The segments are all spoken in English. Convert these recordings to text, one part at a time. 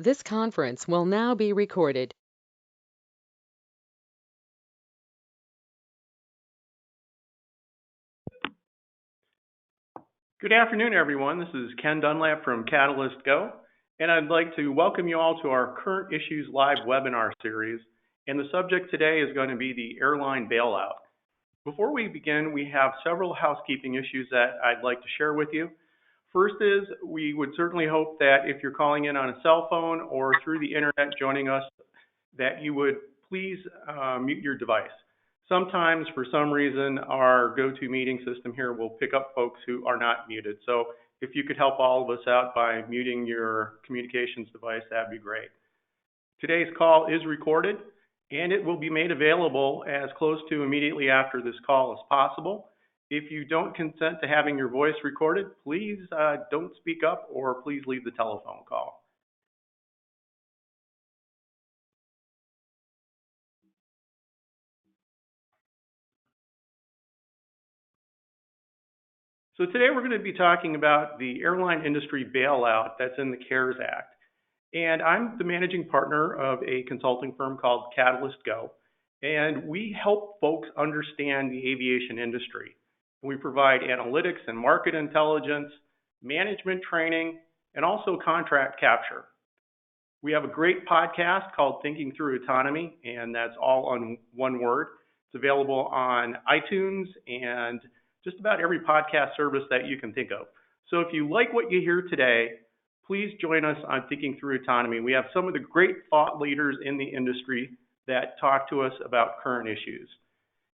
This conference will now be recorded. Good afternoon, everyone. This is Ken Dunlap from Catalyst Go, and I'd like to welcome you all to our Current Issues Live webinar series. And the subject today is going to be the airline bailout. Before we begin, we have several housekeeping issues that I'd like to share with you. First is, we would certainly hope that if you're calling in on a cell phone or through the internet joining us, that you would please mute your device. Sometimes, for some reason, our GoToMeeting system here will pick up folks who are not muted. So if you could help all of us out by muting your communications device, that'd be great. Today's call is recorded, and it will be made available as close to immediately after this call as possible. If you don't consent to having your voice recorded, please don't speak up or please leave the telephone call. So today we're going to be talking about the airline industry bailout that's in the CARES Act. And I'm the managing partner of a consulting firm called Catalyst Go. And we help folks understand the aviation industry. We provide analytics and market intelligence, management training, and also contract capture. We have a great podcast called Thinking Through Autonomy, and that's all on one word. It's available on iTunes and just about every podcast service that you can think of. So if you like what you hear today, please join us on Thinking Through Autonomy. We have some of the great thought leaders in the industry that talk to us about current issues.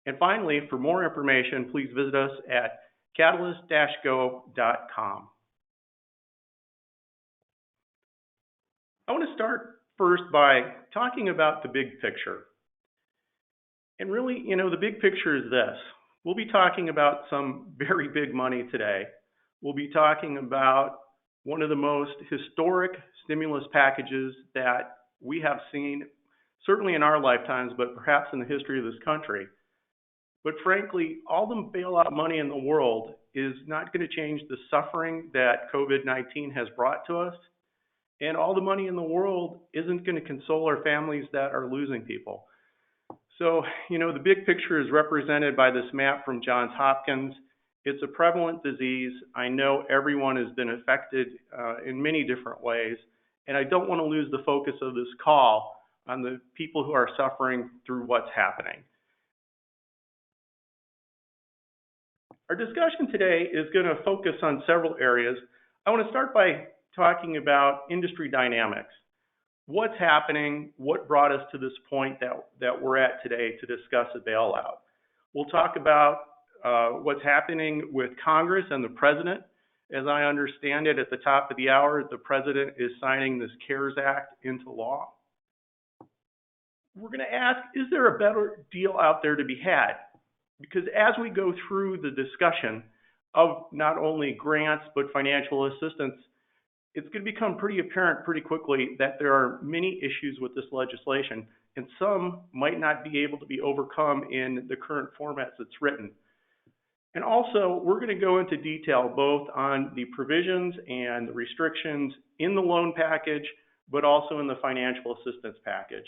And finally, for more information, please visit us at catalyst-go.com. I want to start first by talking about the big picture. And really, the big picture is this. We'll be talking about some very big money today. We'll be talking about one of the most historic stimulus packages that we have seen, certainly in our lifetimes, but perhaps in the history of this country. But frankly, all the bailout money in the world is not going to change the suffering that COVID-19 has brought to us. And all the money in the world isn't going to console our families that are losing people. So, the big picture is represented by this map from Johns Hopkins. It's a prevalent disease. I know everyone has been affected in many different ways, and I don't want to lose the focus of this call on the people who are suffering through what's happening. Our discussion today is going to focus on several areas. I want to start by talking about industry dynamics. What's happening, what brought us to this point that we're at today to discuss a bailout. We'll talk about what's happening with Congress and the President. As I understand it, at the top of the hour, the President is signing this CARES Act into law. We're going to ask, is there a better deal out there to be had? Because as we go through the discussion of not only grants but financial assistance, it's going to become pretty apparent pretty quickly that there are many issues with this legislation, and some might not be able to be overcome in the current formats it's written. And also, we're going to go into detail both on the provisions and the restrictions in the loan package, but also in the financial assistance package.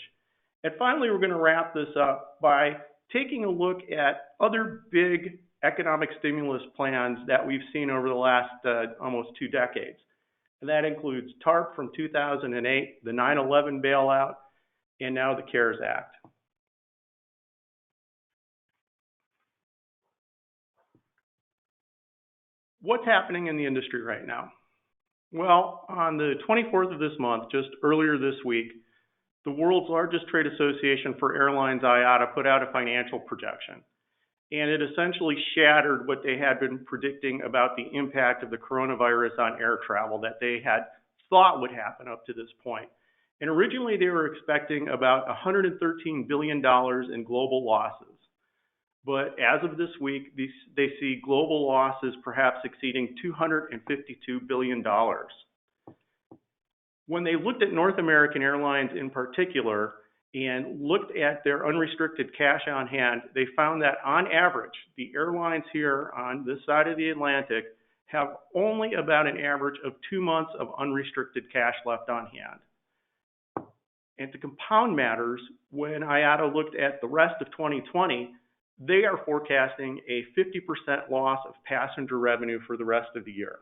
And finally, we're going to wrap this up by taking a look at other big economic stimulus plans that we've seen over the last almost 2 decades. And that includes TARP from 2008, the 9/11 bailout, and now the CARES Act. What's happening in the industry right now? Well, on the 24th of this month, just earlier this week, the world's largest trade association for airlines, IATA, put out a financial projection. And it essentially shattered what they had been predicting about the impact of the coronavirus on air travel that they had thought would happen up to this point. And originally they were expecting about $113 billion in global losses. But as of this week, they see global losses perhaps exceeding $252 billion. When they looked at North American Airlines in particular, and looked at their unrestricted cash on hand, they found that on average, the airlines here on this side of the Atlantic have only about an average of 2 months of unrestricted cash left on hand. And to compound matters, when IATA looked at the rest of 2020, they are forecasting a 50% loss of passenger revenue for the rest of the year.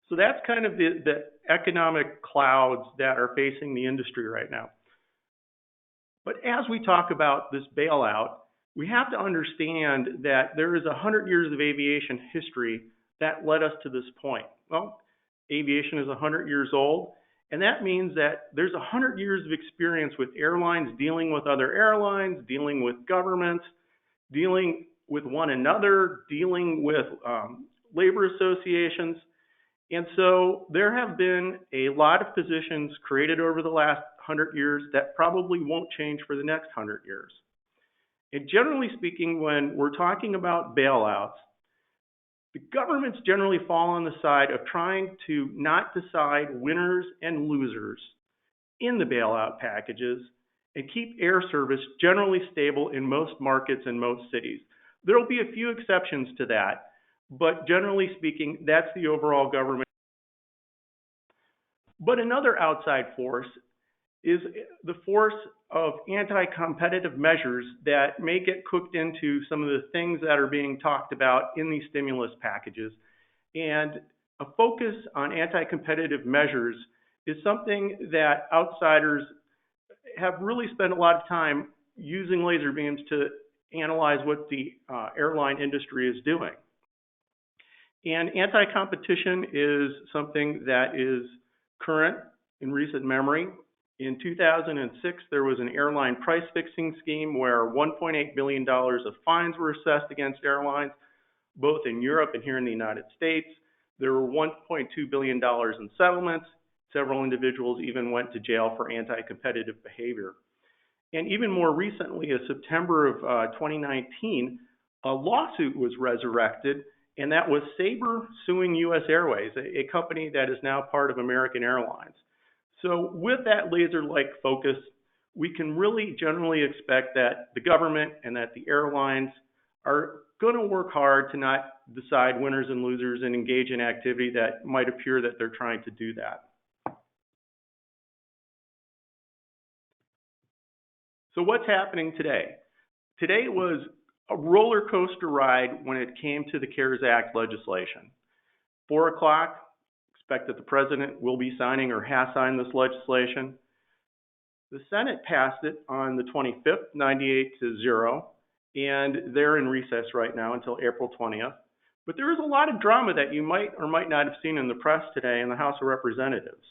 So that's kind of the economic clouds that are facing the industry right now. But as we talk about this bailout, we have to understand that there is 100 years of aviation history that led us to this point. Well, aviation is 100 years old, and that means that there's 100 years of experience with airlines dealing with other airlines, dealing with governments, dealing with one another, dealing with labor associations. And so there have been a lot of positions created over the last 100 years that probably won't change for the next 100 years. And generally speaking, when we're talking about bailouts, the governments generally fall on the side of trying to not decide winners and losers in the bailout packages and keep air service generally stable in most markets and most cities. There will be a few exceptions to that, but generally speaking, that's the overall government. But another outside force is the force of anti-competitive measures that may get cooked into some of the things that are being talked about in these stimulus packages. And a focus on anti-competitive measures is something that outsiders have really spent a lot of time using laser beams to analyze what the airline industry is doing. And anti-competition is something that is current in recent memory. In 2006, there was an airline price fixing scheme where $1.8 billion of fines were assessed against airlines, both in Europe and here in the United States. There were $1.2 billion in settlements. Several individuals even went to jail for anti-competitive behavior. And even more recently, in September of 2019, a lawsuit was resurrected, and that was Sabre suing U.S. Airways, a company that is now part of American Airlines. So with that laser-like focus, we can really generally expect that the government and that the airlines are going to work hard to not decide winners and losers and engage in activity that might appear that they're trying to do that. So what's happening today? Today was a roller coaster ride when it came to the CARES Act legislation. 4 o'clock, expect that the president will be signing or has signed this legislation. The Senate passed it on the 25th, 98-0, and they're in recess right now until April 20th. But there is a lot of drama that you might or might not have seen in the press today in the House of Representatives.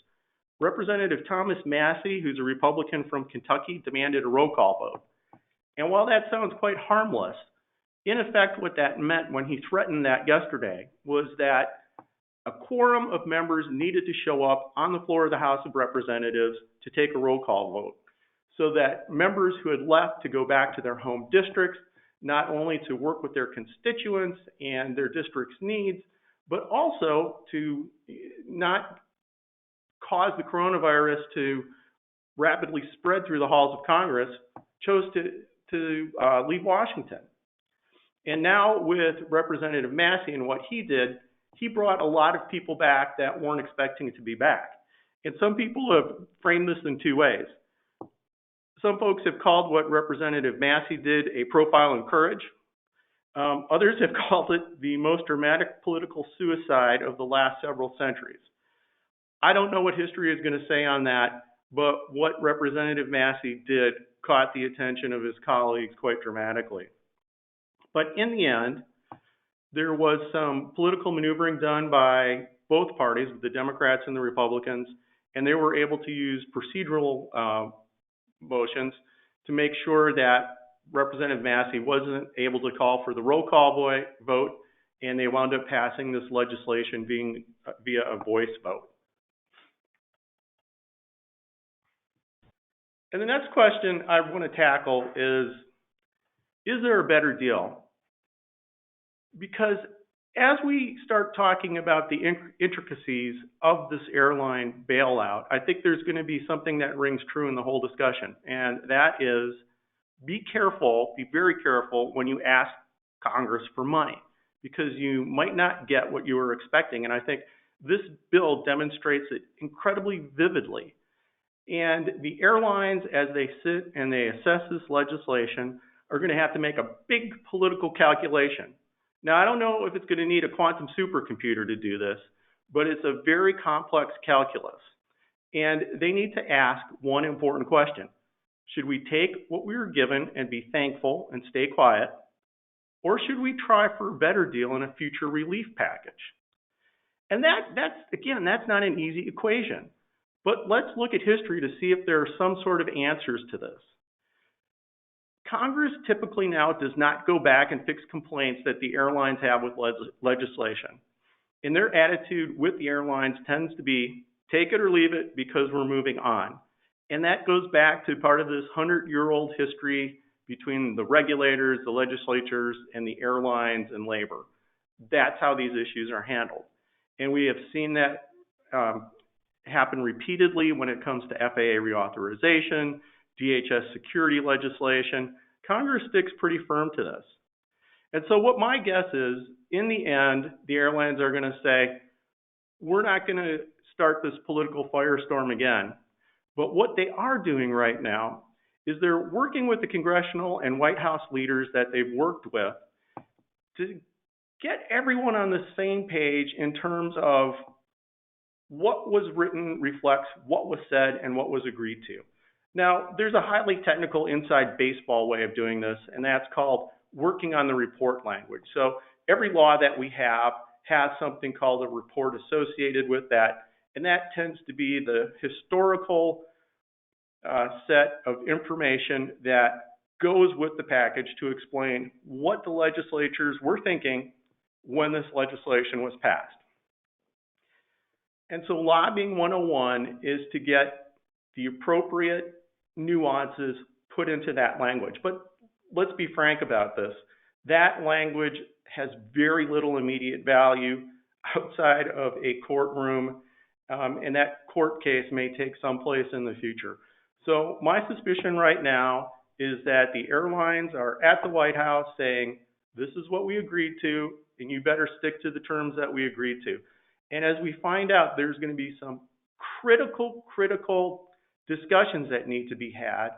Representative Thomas Massey, who's a Republican from Kentucky, demanded a roll call vote. And while that sounds quite harmless, in effect what that meant when he threatened that yesterday was that a quorum of members needed to show up on the floor of the House of Representatives to take a roll call vote, so that members who had left to go back to their home districts, not only to work with their constituents and their district's needs, but also to not cause the coronavirus to rapidly spread through the halls of Congress, chose to leave Washington. And now with Representative Massey and what he did, he brought a lot of people back that weren't expecting to be back. And some people have framed this in two ways. Some folks have called what Representative Massey did a profile in courage. Others have called it the most dramatic political suicide of the last several centuries. I don't know what history is going to say on that, but what Representative Massey did caught the attention of his colleagues quite dramatically. But in the end, there was some political maneuvering done by both parties, the Democrats and the Republicans, and they were able to use procedural motions to make sure that Representative Massey wasn't able to call for the roll call vote, and they wound up passing this legislation being via a voice vote. And the next question I want to tackle is there a better deal? Because as we start talking about the intricacies of this airline bailout, I think there's going to be something that rings true in the whole discussion, and that is be careful, be very careful when you ask Congress for money, because you might not get what you were expecting. And I think this bill demonstrates it incredibly vividly. And the airlines, as they sit and they assess this legislation, are going to have to make a big political calculation. Now, I don't know if it's going to need a quantum supercomputer to do this, but it's a very complex calculus. And they need to ask one important question. Should we take what we were given and be thankful and stay quiet? Or should we try for a better deal in a future relief package? And that's not an easy equation. But let's look at history to see if there are some sort of answers to this. Congress typically now does not go back and fix complaints that the airlines have with legislation. And their attitude with the airlines tends to be, take it or leave it because we're moving on. And that goes back to part of this 100-year-old history between the regulators, the legislatures, and the airlines and labor. That's how these issues are handled. And we have seen that happen repeatedly when it comes to FAA reauthorization, DHS security legislation. Congress sticks pretty firm to this. And so what my guess is, in the end, the airlines are going to say, we're not going to start this political firestorm again. But what they are doing right now is they're working with the congressional and White House leaders that they've worked with to get everyone on the same page in terms of what was written reflects what was said and what was agreed to. Now, there's a highly technical inside baseball way of doing this, and that's called working on the report language. So every law that we have has something called a report associated with that, and that tends to be the historical set of information that goes with the package to explain what the legislatures were thinking when this legislation was passed. And so lobbying 101 is to get the appropriate nuances put into that language. But let's be frank about this. That language has very little immediate value outside of a courtroom, and that court case may take some place in the future. So my suspicion right now is that the airlines are at the White House saying, this is what we agreed to, and you better stick to the terms that we agreed to. And as we find out, there's going to be some critical discussions that need to be had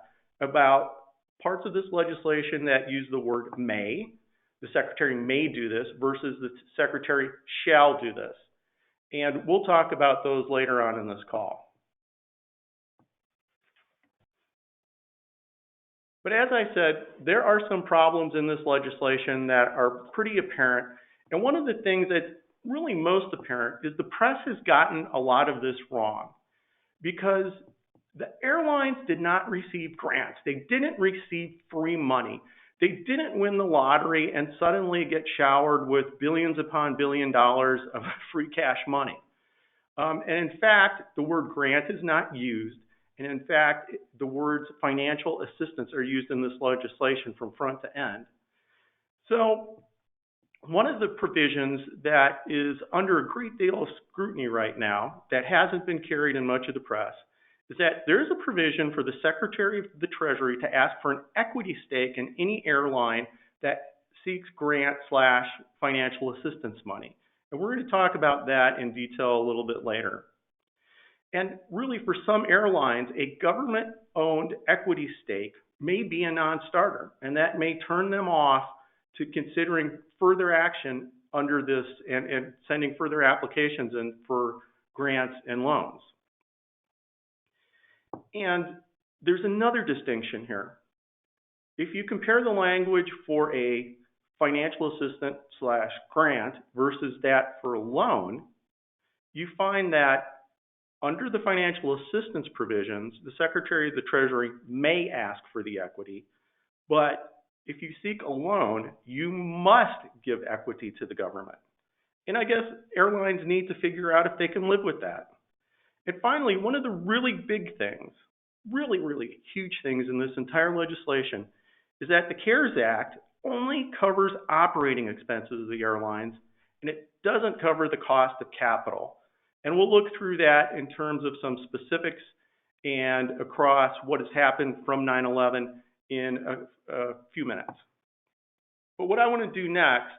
about parts of this legislation that use the word may. The secretary may do this versus the secretary shall do this. And we'll talk about those later on in this call. But as I said, there are some problems in this legislation that are pretty apparent. And one of the things that's really most apparent is the press has gotten a lot of this wrong because the airlines did not receive grants. They didn't receive free money. They didn't win the lottery and suddenly get showered with billions upon $billion of free cash money. And in fact, the word grant is not used. And in fact, the words financial assistance are used in this legislation from front to end. So one of the provisions that is under a great deal of scrutiny right now that hasn't been carried in much of the press is that there is a provision for the Secretary of the Treasury to ask for an equity stake in any airline that seeks grant/financial assistance money. And we're going to talk about that in detail a little bit later. And really, for some airlines, a government-owned equity stake may be a non-starter, and that may turn them off to considering further action under this and sending further applications in for grants and loans. And there's another distinction here. If you compare the language for a financial assistance/grant versus that for a loan, you find that under the financial assistance provisions, the Secretary of the Treasury may ask for the equity, but if you seek a loan, you must give equity to the government. And I guess airlines need to figure out if they can live with that. And finally, one of the really big things, really huge things in this entire legislation is that the CARES Act only covers operating expenses of the airlines, and it doesn't cover the cost of capital. And we'll look through that in terms of some specifics and across what has happened from 9/11 in a few minutes. But what I want to do next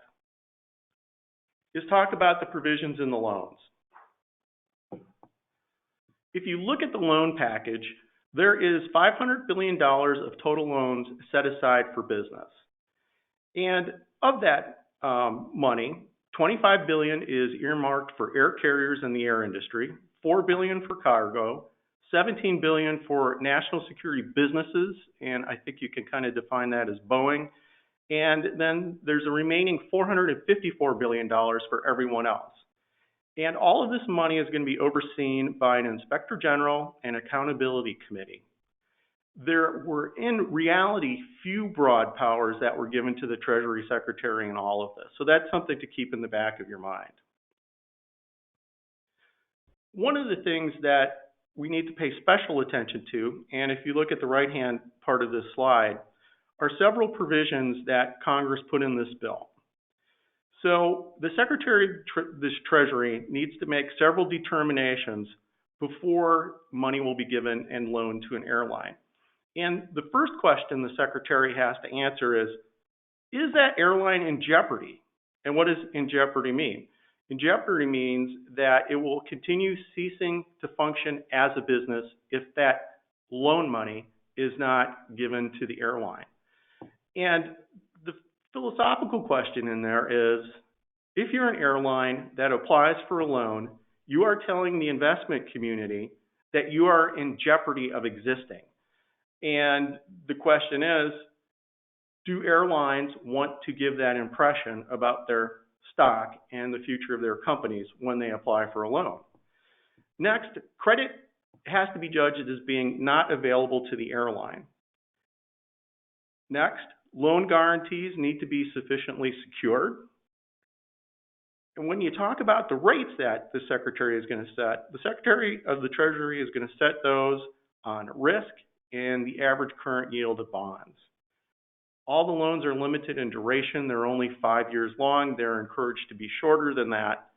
is talk about the provisions in the loans. If you look at the loan package, there is $500 billion of total loans set aside for business. And of that money, $25 billion is earmarked for air carriers in the air industry, $4 billion for cargo, $17 billion for national security businesses, and I think you can kind of define that as Boeing. And then there's a remaining $454 billion for everyone else. And all of this money is going to be overseen by an inspector general and accountability committee. There were, in reality, few broad powers that were given to the Treasury Secretary in all of this. So that's something to keep in the back of your mind. One of the things that we need to pay special attention to, and if you look at the right-hand part of this slide, are several provisions that Congress put in this bill. So the Secretary of the Treasury needs to make several determinations before money will be given and loaned to an airline. And the first question the Secretary has to answer is that airline in jeopardy? And what does in jeopardy mean? In jeopardy means that it will continue ceasing to function as a business if that loan money is not given to the airline. And the philosophical question in there is, if you're an airline that applies for a loan, you are telling the investment community that you are in jeopardy of existing. And the question is, do airlines want to give that impression about their stock and the future of their companies when they apply for a loan? Next, credit has to be judged as being not available to the airline. Next, loan guarantees need to be sufficiently secured. And when you talk about the rates that the Secretary is going to set, the Secretary of the Treasury is going to set those on risk and the average current yield of bonds. All the loans are limited in duration. They're only 5 years long. They're encouraged to be shorter than that.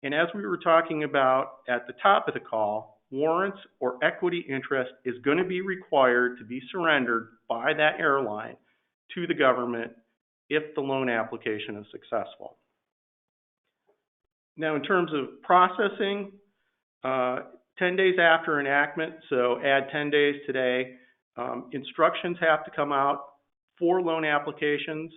And as we were talking about at the top of the call, warrants or equity interest is going to be required to be surrendered by that airline to the government if the loan application is successful. Now, in terms of processing, 10 days after enactment, so add 10 days today, instructions have to come out for loan applications.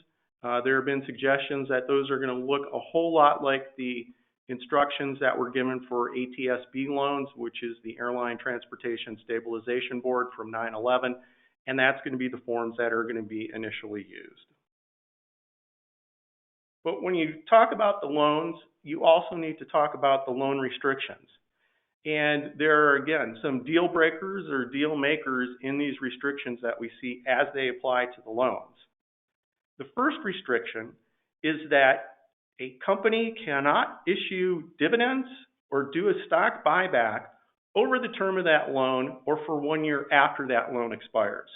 There have been suggestions that those are going to look a whole lot like the instructions that were given for ATSB loans, which is the Airline Transportation Stabilization Board from 9/11, and that's going to be the forms that are going to be initially used. But when you talk about the loans, you also need to talk about the loan restrictions. And there are, again, some deal breakers or deal makers in these restrictions that we see as they apply to the loans. The first restriction is that a company cannot issue dividends or do a stock buyback over the term of that loan or for 1 year after that loan expires.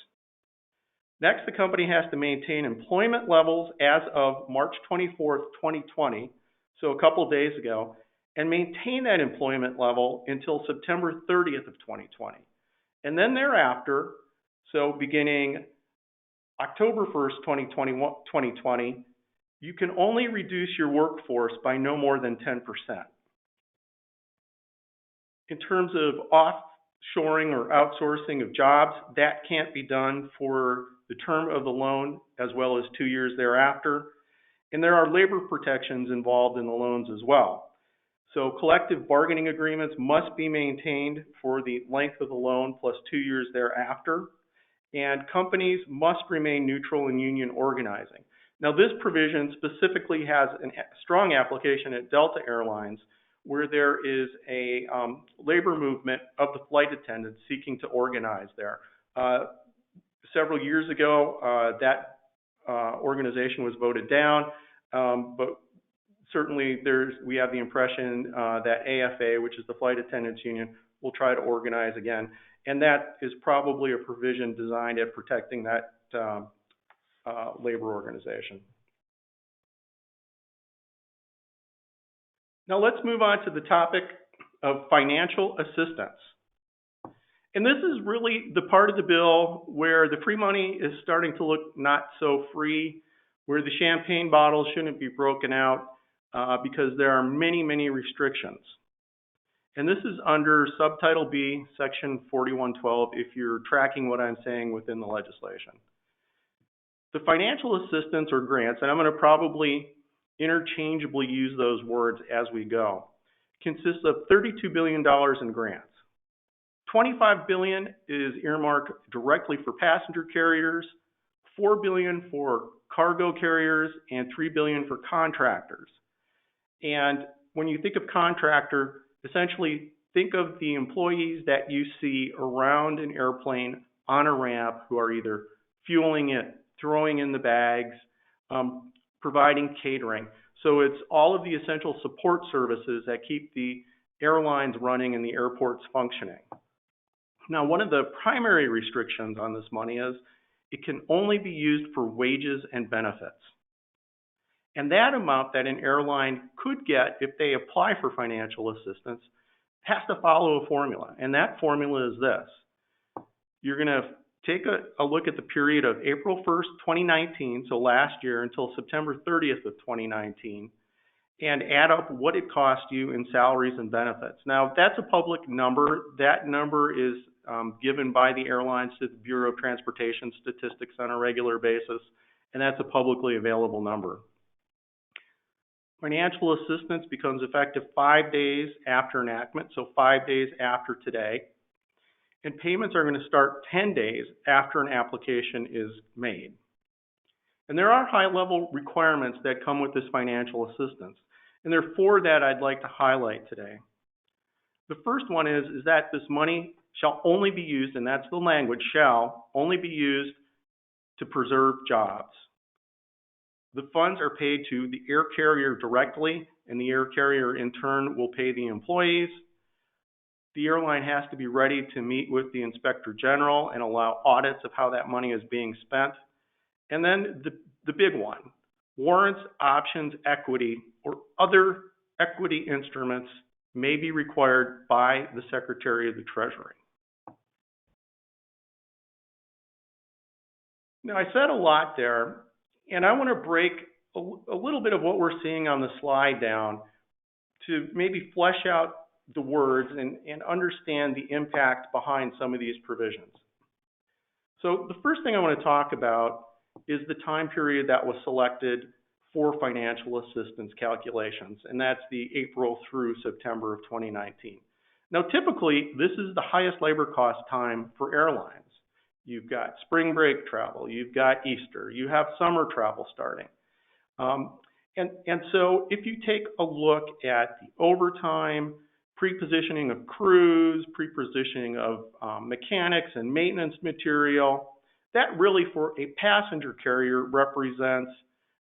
Next, the company has to maintain employment levels as of March 24th, 2020, so a couple of days ago, and maintain that employment level until September 30th of 2020. And then thereafter, so beginning October 1st, 2020, you can only reduce your workforce by no more than 10%. In terms of offshoring or outsourcing of jobs, that can't be done for the term of the loan as well as 2 years thereafter. And there are labor protections involved in the loans as well. So collective bargaining agreements must be maintained for the length of the loan plus 2 years thereafter. And companies must remain neutral in union organizing. Now, this provision specifically has a strong application at Delta Airlines, where there is a labor movement of the flight attendants seeking to organize there. Several years ago, that organization was voted down, but certainly we have the impression that AFA, which is the Flight Attendants Union, will try to organize again. And that is probably a provision designed at protecting that labor organization. Now let's move on to the topic of financial assistance. And this is really the part of the bill where the free money is starting to look not so free, where the champagne bottles shouldn't be broken out because there are many, many restrictions. And this is under Subtitle B, Section 4112, if you're tracking what I'm saying within the legislation. The financial assistance or grants, and I'm going to probably interchangeably use those words as we go, consists of $32 billion in grants. $25 billion is earmarked directly for passenger carriers, $4 billion for cargo carriers, and $3 billion for contractors. And when you think of contractor, essentially think of the employees that you see around an airplane on a ramp who are either fueling it, throwing in the bags, providing catering. So it's all of the essential support services that keep the airlines running and the airports functioning. Now, one of the primary restrictions on this money is it can only be used for wages and benefits. And that amount that an airline could get if they apply for financial assistance has to follow a formula. And that formula is this. You're going to take a look at the period of April 1st, 2019, so last year, until September 30th of 2019, and add up what it cost you in salaries and benefits. Now, that's a public number. That number is given by the airlines to the Bureau of Transportation Statistics on a regular basis, and that's a publicly available number. Financial assistance becomes effective 5 days after enactment, so 5 days after today. And payments are going to start 10 days after an application is made. And there are high-level requirements that come with this financial assistance. And there are 4 that I'd like to highlight today. The first one is that this money shall only be used, and that's the language, shall only be used to preserve jobs. The funds are paid to the air carrier directly, and the air carrier in turn will pay the employees. The airline has to be ready to meet with the Inspector General and allow audits of how that money is being spent. And then the big one, warrants, options, equity, or other equity instruments may be required by the Secretary of the Treasury. Now, I said a lot there, and I want to break a little bit of what we're seeing on the slide down to maybe flesh out the words and understand the impact behind some of these provisions. So the first thing I want to talk about is the time period that was selected for financial assistance calculations, and that's the April through September of 2019. Now, typically, this is the highest labor cost time for airlines. You've got spring break travel, you've got Easter, you have summer travel starting. And so if you take a look at the overtime, pre-positioning of crews, pre-positioning of mechanics and maintenance material, that really for a passenger carrier represents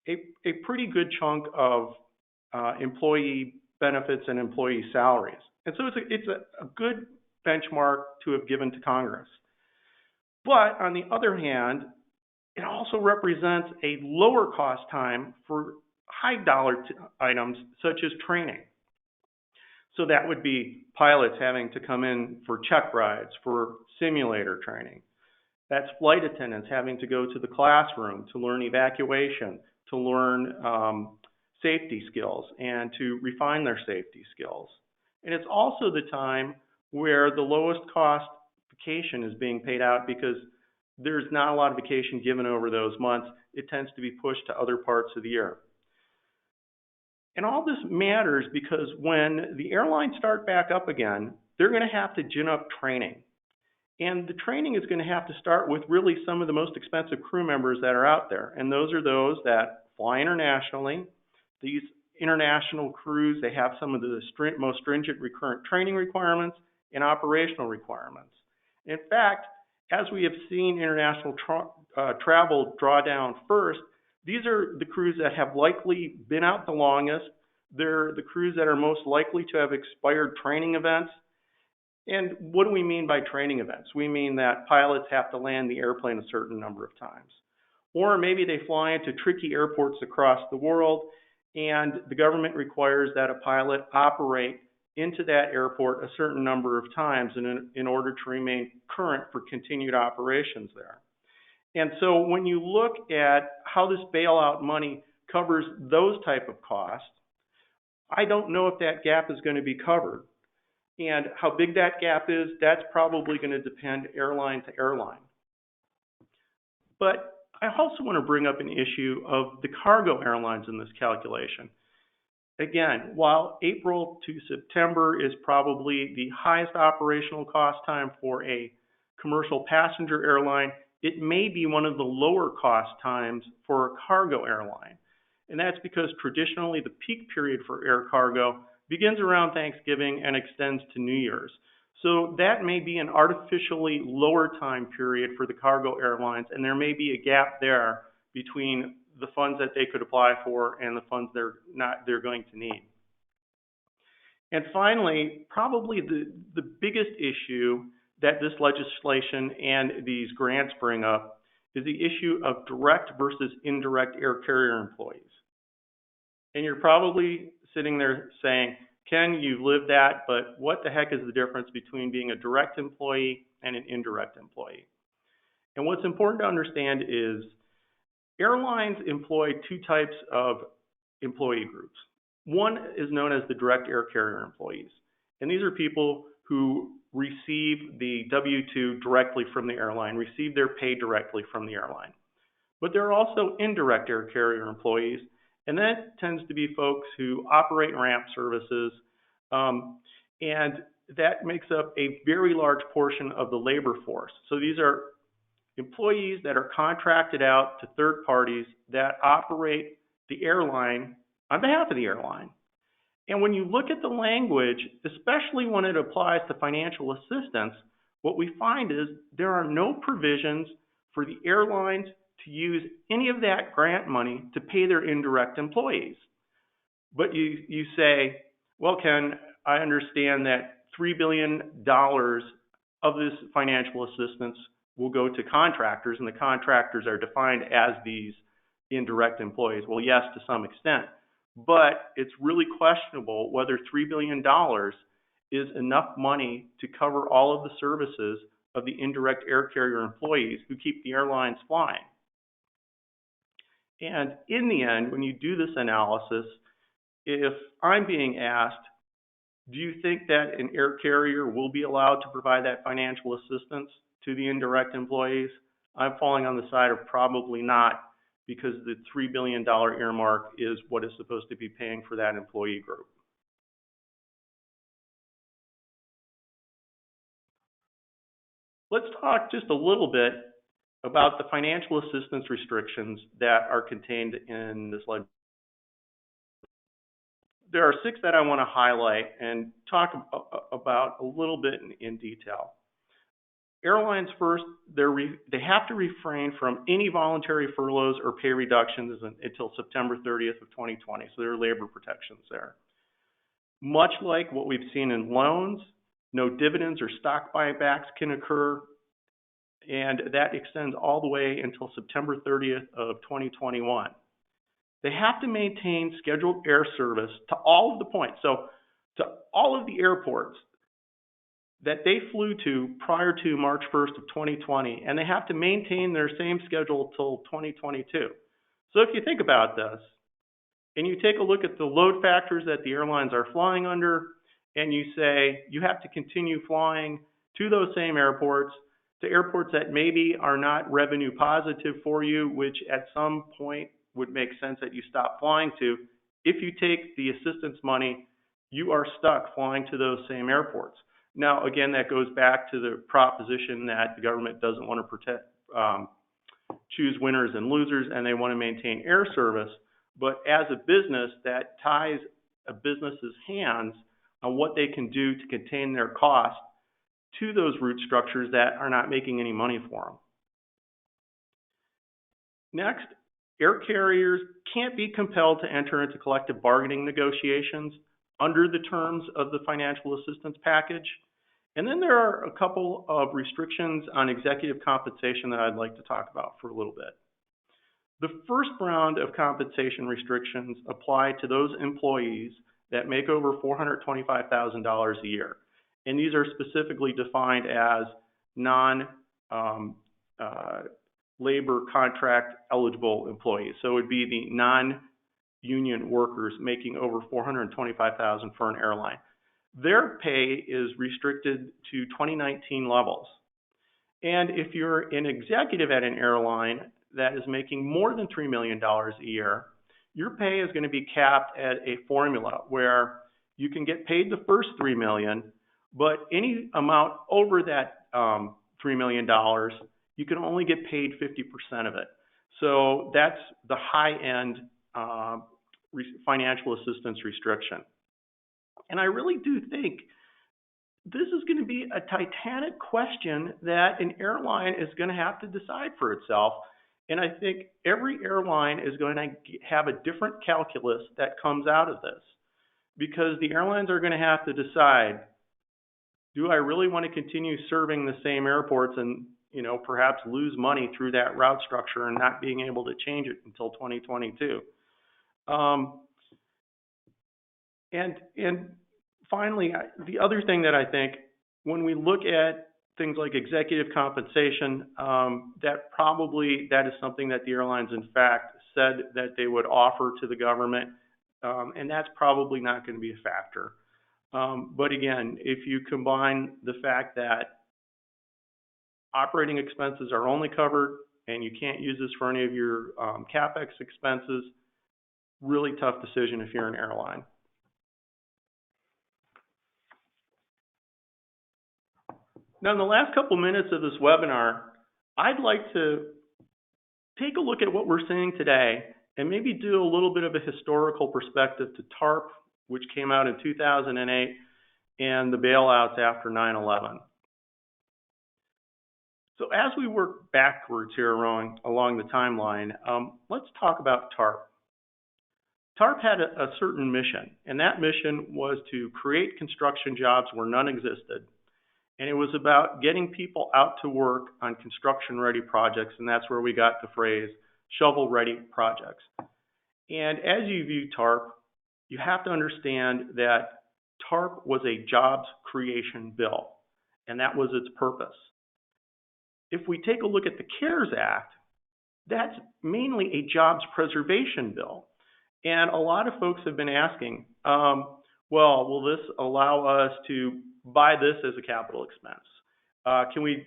a pretty good chunk of employee benefits and employee salaries. And so it's a good benchmark to have given to Congress. But on the other hand, it also represents a lower cost time for high dollar items such as training. So that would be pilots having to come in for check rides, for simulator training. That's flight attendants having to go to the classroom to learn evacuation, to learn safety skills, and to refine their safety skills. And it's also the time where the lowest cost vacation is being paid out because there's not a lot of vacation given over those months. It tends to be pushed to other parts of the year. And all this matters because when the airlines start back up again, they're going to have to gin up training. And the training is going to have to start with really some of the most expensive crew members that are out there. And those are those that fly internationally. These international crews, they have some of the most stringent recurrent training requirements and operational requirements. In fact, as we have seen international travel draw down first, these are the crews that have likely been out the longest. They're the crews that are most likely to have expired training events. And what do we mean by training events? We mean that pilots have to land the airplane a certain number of times. Or maybe they fly into tricky airports across the world, and the government requires that a pilot operate into that airport a certain number of times in order to remain current for continued operations there. And so when you look at how this bailout money covers those type of costs, I don't know if that gap is going to be covered. And how big that gap is, that's probably going to depend airline to airline. But I also want to bring up an issue of the cargo airlines in this calculation. Again, while April to September is probably the highest operational cost time for a commercial passenger airline, it may be one of the lower cost times for a cargo airline. And that's because traditionally the peak period for air cargo begins around Thanksgiving and extends to New Year's. So that may be an artificially lower time period for the cargo airlines, and there may be a gap there between the funds that they could apply for and the funds they're going to need. And finally, probably the biggest issue that this legislation and these grants bring up is the issue of direct versus indirect air carrier employees. And you're probably sitting there saying, Ken, you've lived that, but what the heck is the difference between being a direct employee and an indirect employee? And what's important to understand is airlines employ two types of employee groups. One is known as the direct air carrier employees. And these are people who receive the W-2 directly from the airline, receive their pay directly from the airline. But there are also indirect air carrier employees, and that tends to be folks who operate ramp services, and that makes up a very large portion of the labor force. So these are employees that are contracted out to third parties that operate the airline on behalf of the airline. And when you look at the language, especially when it applies to financial assistance, what we find is there are no provisions for the airlines to use any of that grant money to pay their indirect employees. But you say, well, Ken, I understand that $3 billion of this financial assistance will go to contractors, and the contractors are defined as these indirect employees. Well, yes, to some extent, but it's really questionable whether $3 billion is enough money to cover all of the services of the indirect air carrier employees who keep the airlines flying. And in the end, when you do this analysis, if I'm being asked, do you think that an air carrier will be allowed to provide that financial assistance to the indirect employees? I'm falling on the side of probably not, because the $3 billion earmark is what is supposed to be paying for that employee group. Let's talk just a little bit about the financial assistance restrictions that are contained in this legislation. There are 6 that I want to highlight and talk about a little bit in detail. Airlines first, they have to refrain from any voluntary furloughs or pay reductions until September 30th of 2020. So there are labor protections there. Much like what we've seen in loans, no dividends or stock buybacks can occur, and that extends all the way until September 30th of 2021. They have to maintain scheduled air service to all of the points, so to all of the airports that they flew to prior to March 1st of 2020, and they have to maintain their same schedule till 2022. So if you think about this, and you take a look at the load factors that the airlines are flying under, and you say you have to continue flying to those same airports, to airports that maybe are not revenue positive for you, which at some point would make sense that you stop flying to. If you take the assistance money, you are stuck flying to those same airports. Now, again, that goes back to the proposition that the government doesn't want to choose winners and losers, and they want to maintain air service. But as a business, that ties a business's hands on what they can do to contain their costs to those route structures that are not making any money for them. Next, air carriers can't be compelled to enter into collective bargaining negotiations under the terms of the financial assistance package. And then there are a couple of restrictions on executive compensation that I'd like to talk about for a little bit. The first round of compensation restrictions apply to those employees that make over $425,000 a year. And these are specifically defined as non-labor contract eligible employees. So it would be the non-union workers making over $425,000 for an airline. their pay is restricted to 2019 levels. And if you're an executive at an airline that is making more than $3 million a year, your pay is going to be capped at a formula where you can get paid the first $3 million, but any amount over that $3 million, you can only get paid 50% of it. So that's the high-end financial assistance restriction. And I really do think this is going to be a titanic question that an airline is going to have to decide for itself. And I think every airline is going to have a different calculus that comes out of this, because the airlines are going to have to decide, do I really want to continue serving the same airports and, you know, perhaps lose money through that route structure and not being able to change it until 2022? And finally, the other thing that I think, when we look at things like executive compensation, that is something that the airlines, in fact, said that they would offer to the government, and that's probably not going to be a factor. But again, if you combine the fact that operating expenses are only covered and you can't use this for any of your CapEx expenses, really tough decision if you're an airline. Now, in the last couple minutes of this webinar, I'd like to take a look at what we're seeing today and maybe do a little bit of a historical perspective to TARP, which came out in 2008, and the bailouts after 9/11. So as we work backwards here along the timeline, let's talk about TARP. TARP had a certain mission, and that mission was to create construction jobs where none existed. And it was about getting people out to work on construction-ready projects, and that's where we got the phrase shovel-ready projects. And as you view TARP, you have to understand that TARP was a jobs creation bill, and that was its purpose. If we take a look at the CARES Act, that's mainly a jobs preservation bill. And a lot of folks have been asking, well, will this allow us to buy this as a capital expense? Can we,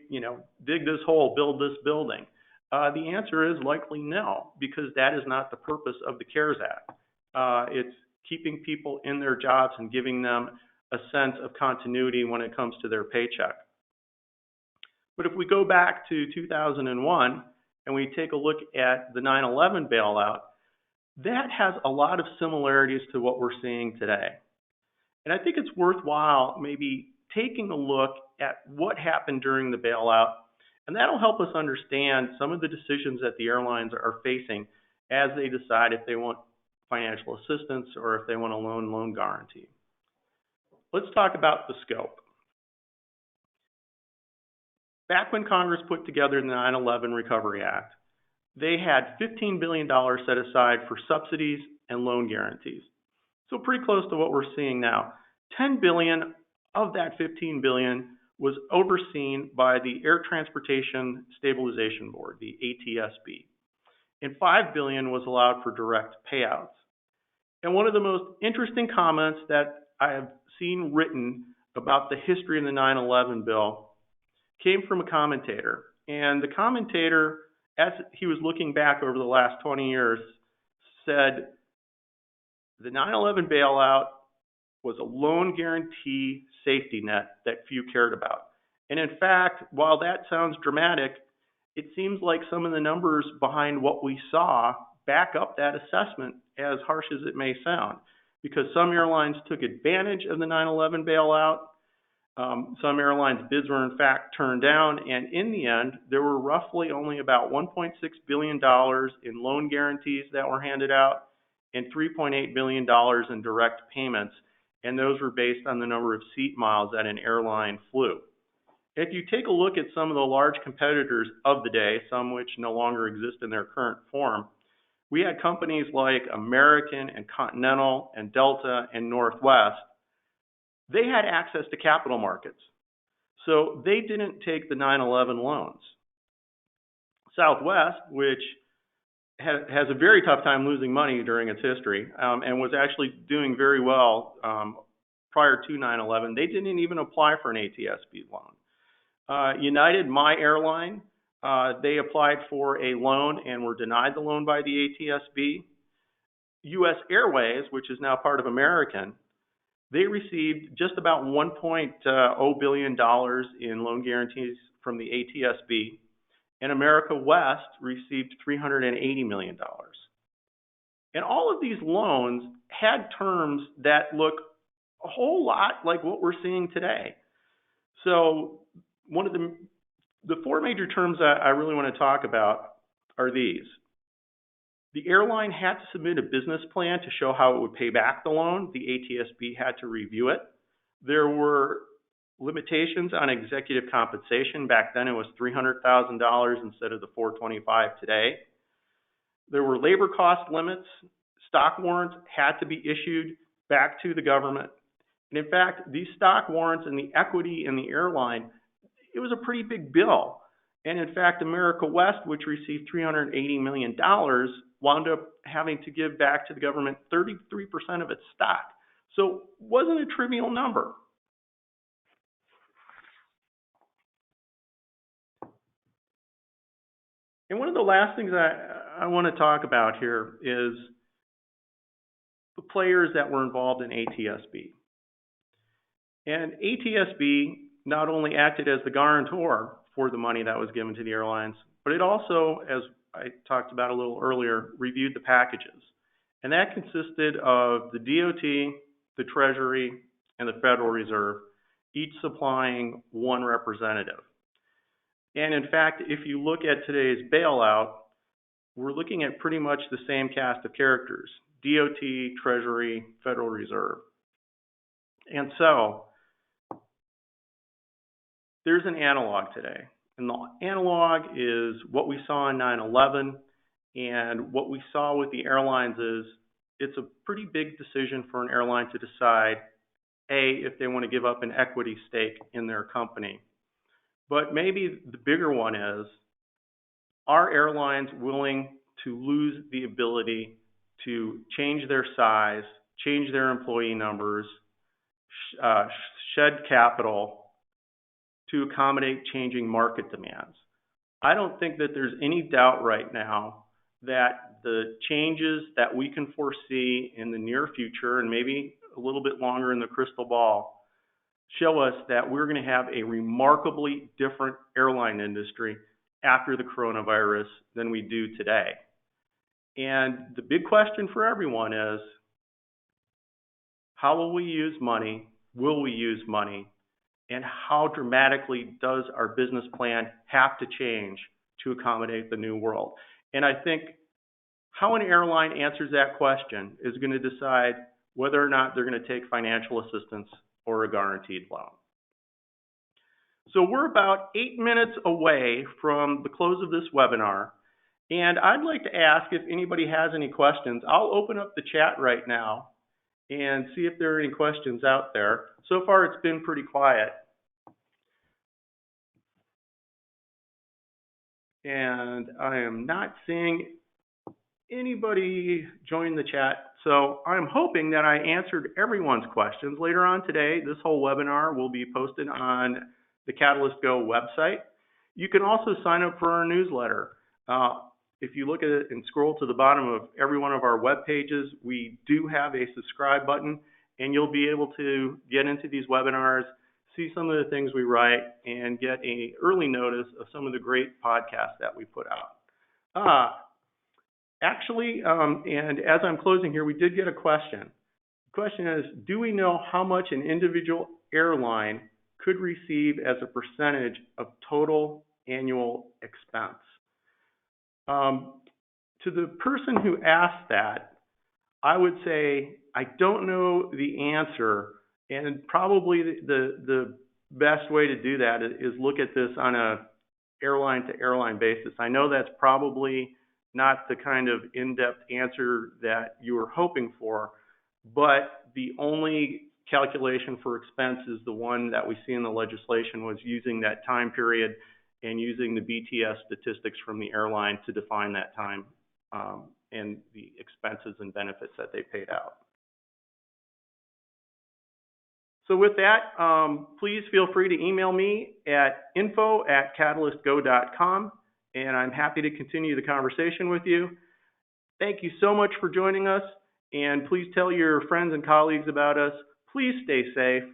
dig this hole, build this building? The answer is likely no, because that is not the purpose of the CARES Act. It's keeping people in their jobs and giving them a sense of continuity when it comes to their paycheck. But if we go back to 2001 and we take a look at the 9/11 bailout, that has a lot of similarities to what we're seeing today. And I think it's worthwhile maybe taking a look at what happened during the bailout, and that'll help us understand some of the decisions that the airlines are facing as they decide if they want financial assistance or if they want a loan guarantee. Let's talk about the scope. Back when Congress put together the 9/11 Recovery Act, they had $15 billion set aside for subsidies and loan guarantees. So pretty close to what we're seeing now. $10 billion of that $15 billion was overseen by the Air Transportation Stabilization Board, the ATSB. And $5 billion was allowed for direct payouts. And one of the most interesting comments that I have seen written about the history of the 9/11 bill came from a commentator. And the commentator, as he was looking back over the last 20 years, said the 9/11 bailout was a loan guarantee safety net that few cared about. And in fact, while that sounds dramatic, it seems like some of the numbers behind what we saw back up that assessment, as harsh as it may sound, because some airlines took advantage of the 9/11 bailout. Some airlines' bids were in fact turned down, and in the end, there were roughly only about $1.6 billion in loan guarantees that were handed out and $3.8 billion in direct payments, and those were based on the number of seat miles that an airline flew. If you take a look at some of the large competitors of the day, some which no longer exist in their current form, we had companies like American and Continental and Delta and Northwest. They had access to capital markets, so they didn't take the 9/11 loans. Southwest, which has a very tough time losing money during its history, and was actually doing very well prior to 9/11, they didn't even apply for an ATSB loan. United, my airline, they applied for a loan and were denied the loan by the ATSB. U.S. Airways, which is now part of American, they received just about $1.0 billion in loan guarantees from the ATSB, and America West received $380 million. And all of these loans had terms that look a whole lot like what we're seeing today. So one of the four major terms that I really want to talk about are these. The airline had to submit a business plan to show how it would pay back the loan. The ATSB had to review it. There were limitations on executive compensation. Back then it was $300,000 instead of the $425,000 today. There were labor cost limits. Stock warrants had to be issued back to the government. And in fact, these stock warrants and the equity in the airline, it was a pretty big bill. And in fact, America West, which received $380 million, wound up having to give back to the government 33% of its stock. So it wasn't a trivial number. And one of the last things I want to talk about here is the players that were involved in ATSB. And ATSB not only acted as the guarantor for the money that was given to the airlines, but it also, as I talked about a little earlier, reviewed the packages. And that consisted of the DOT, the Treasury, and the Federal Reserve, each supplying one representative. And in fact, if you look at today's bailout, we're looking at pretty much the same cast of characters: DOT, Treasury, Federal Reserve. And so there's an analog today. And the analog is what we saw in 9/11, and what we saw with the airlines is it's a pretty big decision for an airline to decide, A, if they want to give up an equity stake in their company. But maybe the bigger one is, are airlines willing to lose the ability to change their size, change their employee numbers, shed capital to accommodate changing market demands? I don't think that there's any doubt right now that the changes that we can foresee in the near future, and maybe a little bit longer in the crystal ball, show us that we're going to have a remarkably different airline industry after the coronavirus than we do today. And the big question for everyone is, how will we use money? Will we use money? And how dramatically does our business plan have to change to accommodate the new world? And I think how an airline answers that question is going to decide whether or not they're going to take financial assistance or a guaranteed loan. So we're about 8 minutes away from the close of this webinar, and I'd like to ask if anybody has any questions. I'll open up the chat right now and see if there are any questions out there. So far, it's been pretty quiet. And I am not seeing anybody join the chat. So I'm hoping that I answered everyone's questions. Later on today, this whole webinar will be posted on the Catalyst Go website. You can also sign up for our newsletter. If you look at it and scroll to the bottom of every one of our web pages, we do have a subscribe button, and you'll be able to get into these webinars, see some of the things we write, and get an early notice of some of the great podcasts that we put out. Actually, and as I'm closing here, we did get a question. The question is, do we know how much an individual airline could receive as a percentage of total annual expense? To the person who asked that, I would say I don't know the answer, and probably the best way to do that is look at this on a airline to airline basis. I know that's probably not the kind of in-depth answer that you were hoping for, but the only calculation for expense is the one that we see in the legislation, was using that time period and using the BTS statistics from the airline to define that time and the expenses and benefits that they paid out. So with that, please feel free to email me at info@catalystgo.com, and I'm happy to continue the conversation with you. Thank you so much for joining us, and please tell your friends and colleagues about us. Please stay safe.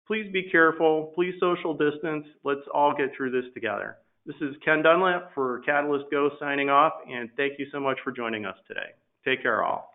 Please be careful. Please social distance. Let's all get through this together. This is Ken Dunlap for Catalyst Go signing off, and thank you so much for joining us today. Take care all.